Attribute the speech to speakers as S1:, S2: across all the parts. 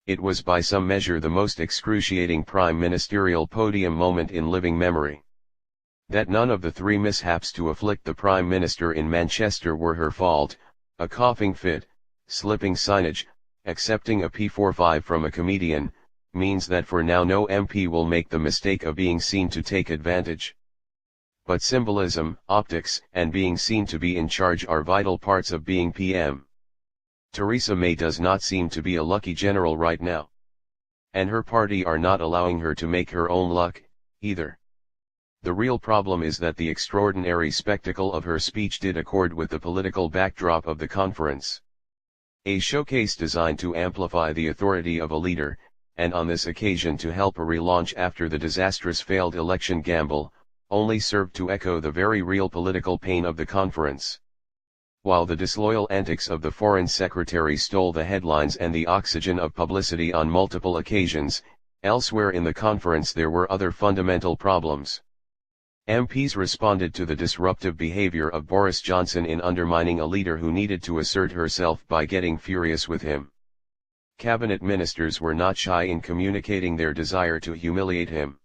S1: It was by some measure the most excruciating prime ministerial podium moment in living memory. That none of the three mishaps to afflict the Prime Minister in Manchester were her fault, a coughing fit, slipping signage, accepting a P45 from a comedian, means that for now no MP will make the mistake of being seen to take advantage. But symbolism, optics, and being seen to be in charge are vital parts of being PM. Theresa May does not seem to be a lucky general right now. And her party are not allowing her to make her own luck, either. The real problem is that the extraordinary spectacle of her speech did accord with the political backdrop of the conference. A showcase designed to amplify the authority of a leader, and on this occasion to help a relaunch after the disastrous failed election gamble, only served to echo the very real political pain of the conference. While the disloyal antics of the Foreign Secretary stole the headlines and the oxygen of publicity on multiple occasions, elsewhere in the conference there were other fundamental problems. MPs responded to the disruptive behavior of Boris Johnson in undermining a leader who needed to assert herself by getting furious with him. Cabinet ministers were not shy in communicating their desire to humiliate him.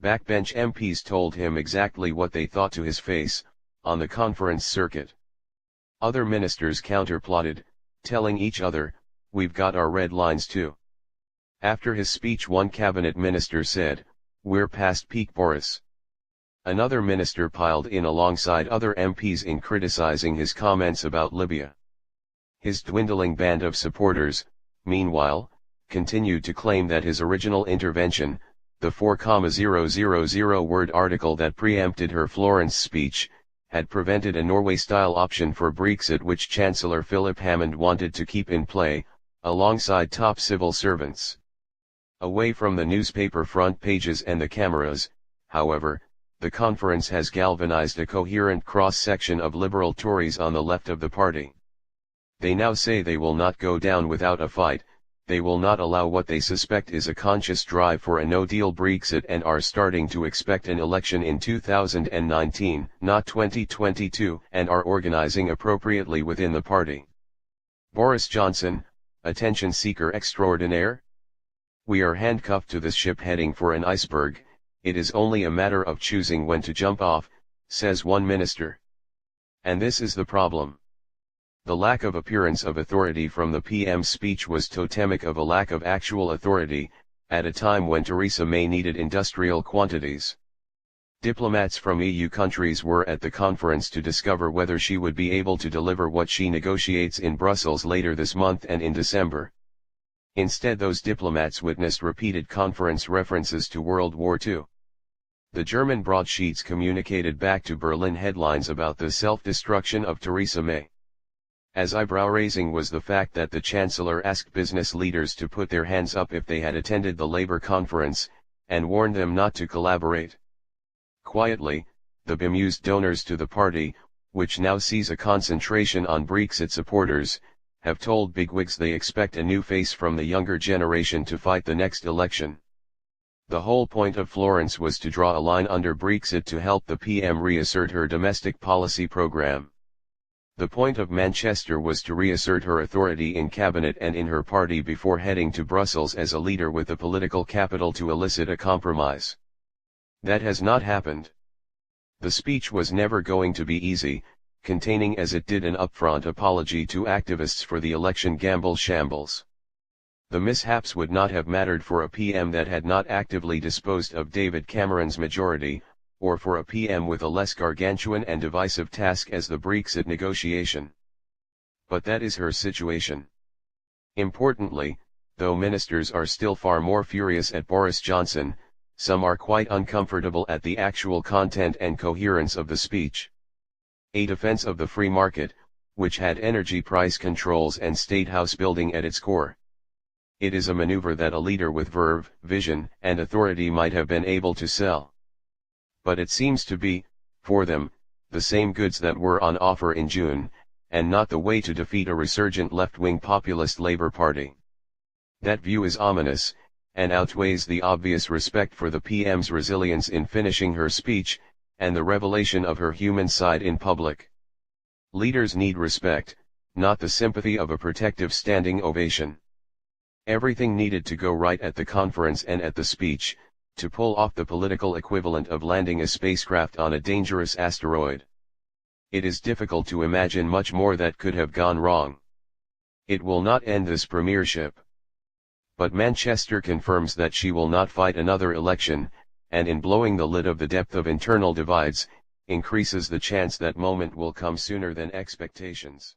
S1: Backbench MPs told him exactly what they thought to his face, on the conference circuit. Other ministers counterplotted, telling each other, "We've got our red lines too." After his speech, one cabinet minister said, "We're past peak Boris." Another minister piled in alongside other MPs in criticizing his comments about Libya. His dwindling band of supporters, meanwhile, continued to claim that his original intervention, the 4,000-word article that preempted her Florence speech, had prevented a Norway-style option for Brexit which Chancellor Philip Hammond wanted to keep in play, alongside top civil servants. Away from the newspaper front pages and the cameras, however, the conference has galvanized a coherent cross-section of liberal Tories on the left of the party. They now say they will not go down without a fight, they will not allow what they suspect is a conscious drive for a no-deal Brexit and are starting to expect an election in 2019, not 2022, and are organizing appropriately within the party. Boris Johnson, attention seeker extraordinaire? We are handcuffed to this ship heading for an iceberg, it is only a matter of choosing when to jump off, says one minister. And this is the problem. The lack of appearance of authority from the PM's speech was totemic of a lack of actual authority, at a time when Theresa May needed industrial quantities. Diplomats from EU countries were at the conference to discover whether she would be able to deliver what she negotiates in Brussels later this month and in December. Instead, those diplomats witnessed repeated conference references to World War II. The German broadsheets communicated back to Berlin headlines about the self-destruction of Theresa May. As eyebrow-raising was the fact that the Chancellor asked business leaders to put their hands up if they had attended the Labour conference, and warned them not to collaborate. Quietly, the bemused donors to the party, which now sees a concentration on Brexit supporters, have told bigwigs they expect a new face from the younger generation to fight the next election. The whole point of Florence was to draw a line under Brexit to help the PM reassert her domestic policy programme. The point of Manchester was to reassert her authority in cabinet and in her party before heading to Brussels as a leader with the political capital to elicit a compromise. That has not happened. The speech was never going to be easy, containing as it did an upfront apology to activists for the election gamble shambles. The mishaps would not have mattered for a PM that had not actively disposed of David Cameron's majority, or for a PM with a less gargantuan and divisive task as the Brexit negotiation. But that is her situation. Importantly, though ministers are still far more furious at Boris Johnson, some are quite uncomfortable at the actual content and coherence of the speech. A defense of the free market, which had energy price controls and state house building at its core. It is a maneuver that a leader with verve, vision, and authority might have been able to sell. But it seems to be, for them, the same goods that were on offer in June, and not the way to defeat a resurgent left-wing populist Labour Party. That view is ominous, and outweighs the obvious respect for the PM's resilience in finishing her speech, and the revelation of her human side in public. Leaders need respect, not the sympathy of a protective standing ovation. Everything needed to go right at the conference and at the speech, to pull off the political equivalent of landing a spacecraft on a dangerous asteroid. It is difficult to imagine much more that could have gone wrong. It will not end this premiership. But Manchester confirms that she will not fight another election, and in blowing the lid of the depth of internal divides, increases the chance that moment will come sooner than expectations.